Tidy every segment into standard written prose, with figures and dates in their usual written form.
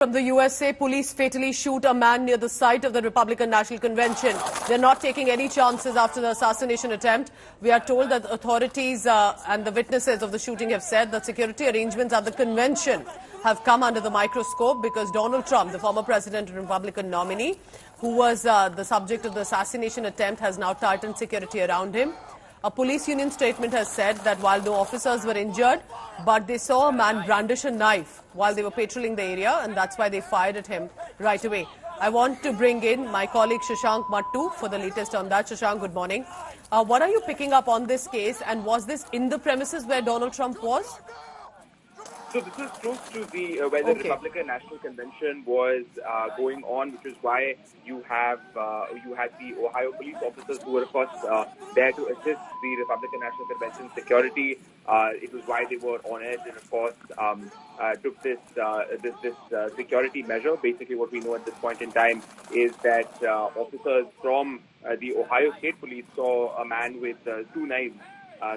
From the USA, police fatally shoot a man near the site of the Republican National Convention. They're not taking any chances after the assassination attempt. We are told that authorities and the witnesses of the shooting have said that security arrangements at the convention have come under the microscope because Donald Trump, the former president and Republican nominee, who was the subject of the assassination attempt, has now tightened security around him. A police union statement has said that while no officers were injured, but they saw a man brandish a knife while they were patrolling the area, and that's why they fired at him right away. I want to bring in my colleague Shashank Mattu for the latest on that. Shashank, good morning. What are you picking up on this case, and was this in the premises where Donald Trump was? So this is close to the where the Republican National Convention was going on, which is why you had the Ohio police officers who were, of course, there to assist the Republican National Convention security. It was why they were on edge, and of course took this security measure. Basically, what we know at this point in time is that officers from the Ohio State Police saw a man with two knives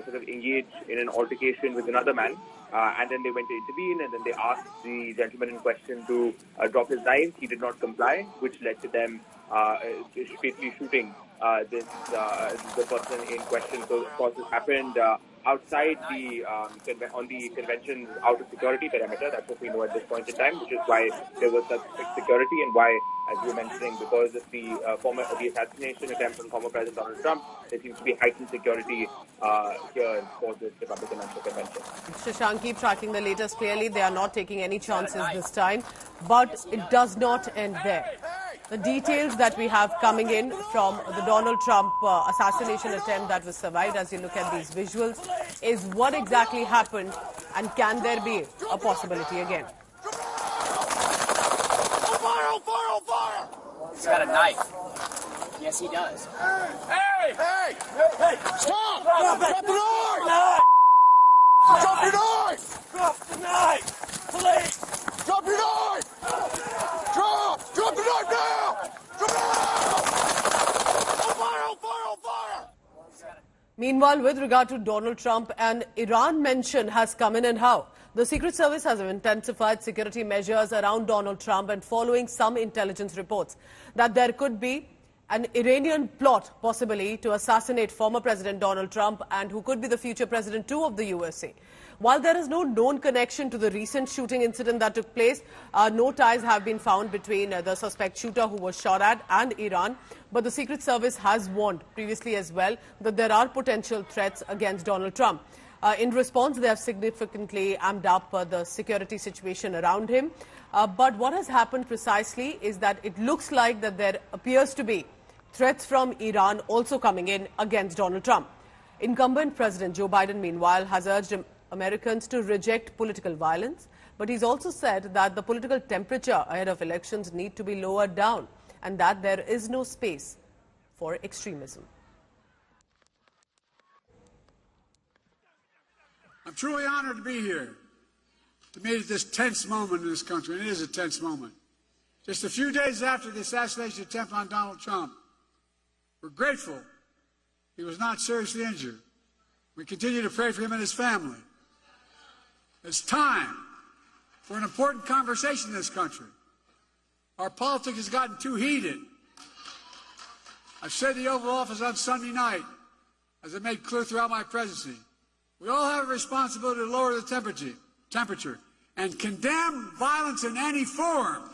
sort of engage in an altercation with another man. And then they went to intervene, and then they asked the gentleman in question to drop his knife. He did not comply, which led to them fatally shooting the person in question. So, of course, this happened outside on the convention's outer security perimeter. That's what we know at this point in time, which is why there was such strict security, and why, as you were mentioning, because of the assassination attempt on former President Donald Trump, there seems to be heightened security here for this Republican National Convention. Shashank, keep tracking the latest. Clearly, they are not taking any chances this time, but it does not end there. The details that we have coming in from the Donald Trump assassination attempt that was survived, as you look at these visuals, is what exactly happened, and can there be a possibility again? Fire! He's got a knife. Yes, he does. Hey! Stop! Drop the knife! Drop your knife! Drop the knife! Please! Drop your knife! Drop the knife now! Drop it now! Fire! Meanwhile, with regard to Donald Trump, an Iran mention has come in, and how? The Secret Service has intensified security measures around Donald Trump, and following some intelligence reports that there could be an Iranian plot, possibly, to assassinate former President Donald Trump, and who could be the future president too of the USA. While there is no known connection to the recent shooting incident that took place, no ties have been found between the suspect shooter who was shot at and Iran. But the Secret Service has warned previously as well that there are potential threats against Donald Trump. In response, they have significantly amped up the security situation around him. But what has happened precisely is that it looks like that there appears to be threats from Iran also coming in against Donald Trump. Incumbent President Joe Biden, meanwhile, has urged Americans to reject political violence, but he's also said that the political temperature ahead of elections need to be lowered down, and that there is no space for extremism. I'm truly honored to be here to meet at this tense moment in this country, and it is a tense moment. Just a few days after the assassination attempt on Donald Trump, we're grateful he was not seriously injured. We continue to pray for him and his family. It's time for an important conversation in this country. Our politics has gotten too heated. I've said in the Oval Office on Sunday night, as I made clear throughout my presidency, we all have a responsibility to lower the temperature and condemn violence in any form.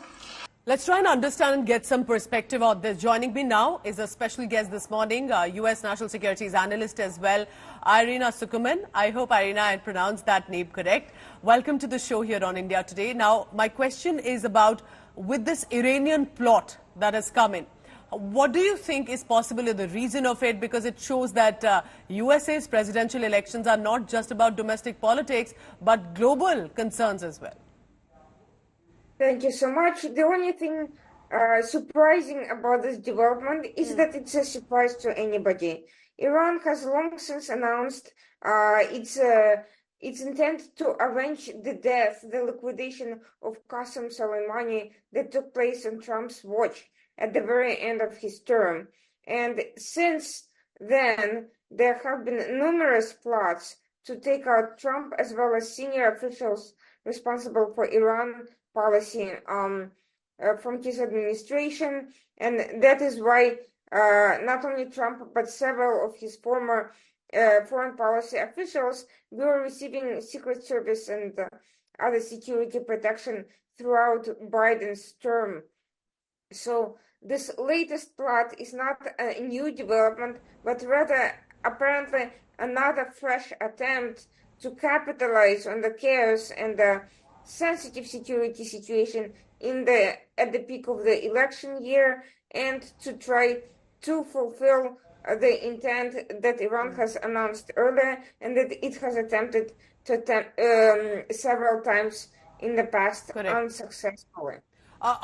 Let's try and understand and get some perspective on this. Joining me now is a special guest this morning, U.S. National Securities Analyst as well, Irina Sukuman. I hope, Irina, I pronounced that name correct. Welcome to the show here on India Today. Now, my question is about, with this Iranian plot that has come in, what do you think is possibly the reason of it? Because it shows that USA's presidential elections are not just about domestic politics, but global concerns as well. Thank you so much. The only thing surprising about this development is that it's a surprise to anybody. Iran has long since announced its intent to avenge the liquidation of Qasem Soleimani that took place on Trump's watch at the very end of his term. And since then, there have been numerous plots to take out Trump as well as senior officials responsible for Iran policy from his administration, and that is why not only Trump but several of his former foreign policy officials were receiving Secret Service and other security protection throughout Biden's term. So this latest plot is not a new development, but rather apparently another fresh attempt to capitalize on the chaos and the sensitive security situation at the peak of the election year, and to try to fulfill the intent that Iran has announced earlier and that it has attempted to several times in the past. Correct. Unsuccessfully.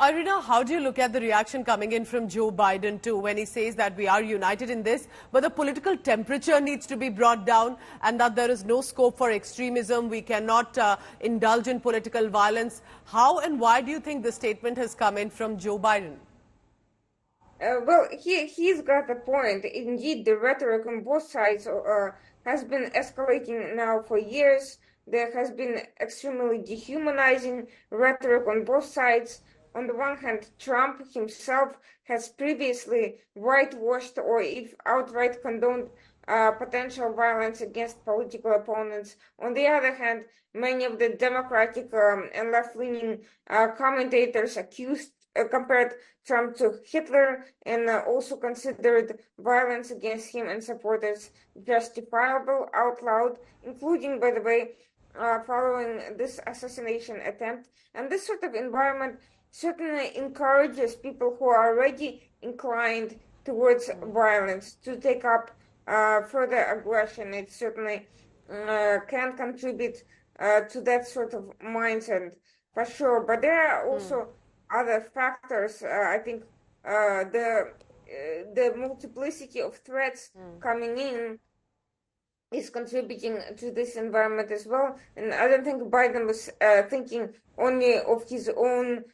Irina, how do you look at the reaction coming in from Joe Biden too, when he says that we are united in this, but the political temperature needs to be brought down and that there is no scope for extremism, we cannot indulge in political violence? How and why do you think this statement has come in from Joe Biden? Well, he's got a point. Indeed, the rhetoric on both sides has been escalating now for years. There has been extremely dehumanizing rhetoric on both sides. On the one hand, Trump himself has previously whitewashed or if outright condoned potential violence against political opponents. On the other hand, many of the Democratic and left-leaning commentators compared Trump to Hitler and also considered violence against him and supporters justifiable out loud, including, by the way, following this assassination attempt. And this sort of environment certainly encourages people who are already inclined towards violence to take up further aggression. It certainly can contribute to that sort of mindset, for sure. But there are also other factors. I think the multiplicity of threats coming in is contributing to this environment as well. And I don't think Biden was thinking only of his own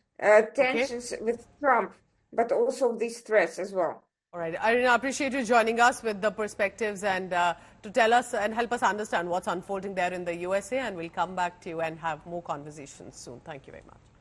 tensions with Trump, but also of these threats as well. All right. Irina, I appreciate you joining us with the perspectives and to tell us and help us understand what's unfolding there in the USA. And we'll come back to you and have more conversations soon. Thank you very much.